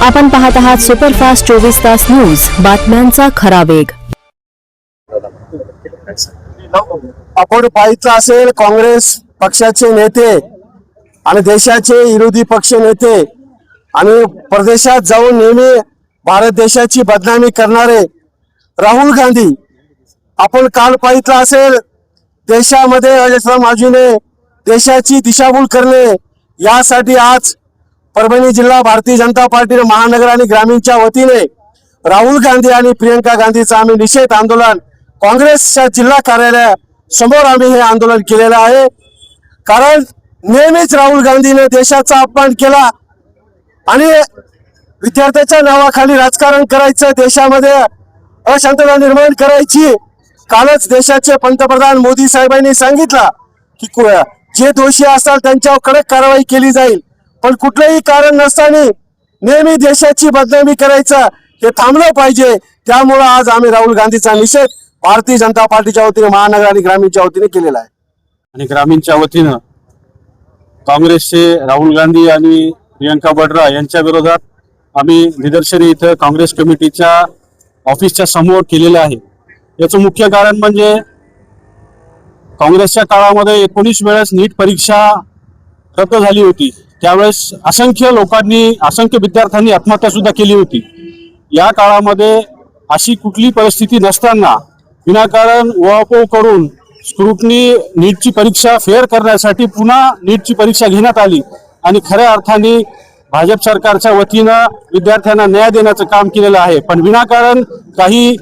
आपण पाहत आहात सुपरफास्ट 24 तास न्यूज, बातम्यांचा खरा वेग। आपण पाहिलं असेल, काँग्रेस पक्षाचे नेते आणि देशाचे विरोधी पक्ष नेते आणि परदेशात जाऊन नेहमी भारत देशाची बदनामी करणारे राहुल गांधी, आपण काल पाहिलं असेल, देशामध्ये राजस्थान देशाची दिशाभूल करणे यासाठी आज परभणी जिल्हा भारतीय जनता पार्टी महानगर आणि ग्रामीणच्या वतीने राहुल गांधी आणि प्रियंका गांधीचा आम्ही निषेध आंदोलन काँग्रेसच्या जिल्हा कार्यालय समोर आम्ही हे आंदोलन केलेलं आहे। कारण नेहमीच राहुल गांधीने देशाचा अपमान केला आणि विद्यार्थ्यांच्या नावाखाली राजकारण करायचं, देशामध्ये अशांतता निर्माण करायची। कालच देशाचे पंतप्रधान मोदी साहेबांनी सांगितलं की जे दोषी असतात त्यांच्यावर कडक कारवाई केली जाईल, पण कुठलेही कारण नसताना नेहमी देशाची बदनामी करायचं हे थांबलं पाहिजे। त्यामुळे आज आम्ही राहुल गांधीचा निषेध भारतीय जनता पार्टीच्या वतीने महानगर आणि ग्रामीणच्या वतीने केलेला आहे। आणि ग्रामीणच्या वतीने काँग्रेसचे राहुल गांधी आणि प्रियंका बड्रा यांच्या विरोधात आम्ही निदर्शने इथं काँग्रेस कमिटीच्या ऑफिसच्या समोर केलेले आहे। याचं मुख्य कारण म्हणजे काँग्रेसच्या काळामध्ये 19 वेळेस नीट परीक्षा रद्द झाली होती, त्यावेळेस असंख्य विद्यार्थ्यांनी आत्महत्या सुद्धा केली होती। या काळामध्ये अशी कुठली परिस्थिती नसताना विनाकारण उहापोह करून स्क्रुटनी नीटची परीक्षा फेअर करण्यासाठी पुन्हा नीटची परीक्षा घेण्यात आली आणि खऱ्या अर्थाने भाजप सरकारच्या वतीनं विद्यार्थ्यांना न्याय देण्याचं काम केलेलं आहे। पण विनाकारण काही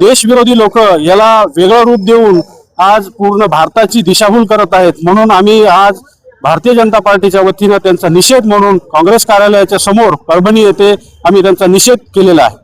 देशविरोधी लोक याला वेगळं रूप देऊन आज पूर्ण भारताची दिशाभूल करत आहेत। म्हणून आम्ही आज भारतीय जनता पार्टीच्या वतीनं त्यांचा निषेध म्हणून काँग्रेस कार्यालयाच्या समोर परभणी येथे आम्ही त्यांचा निषेध केलेला आहे।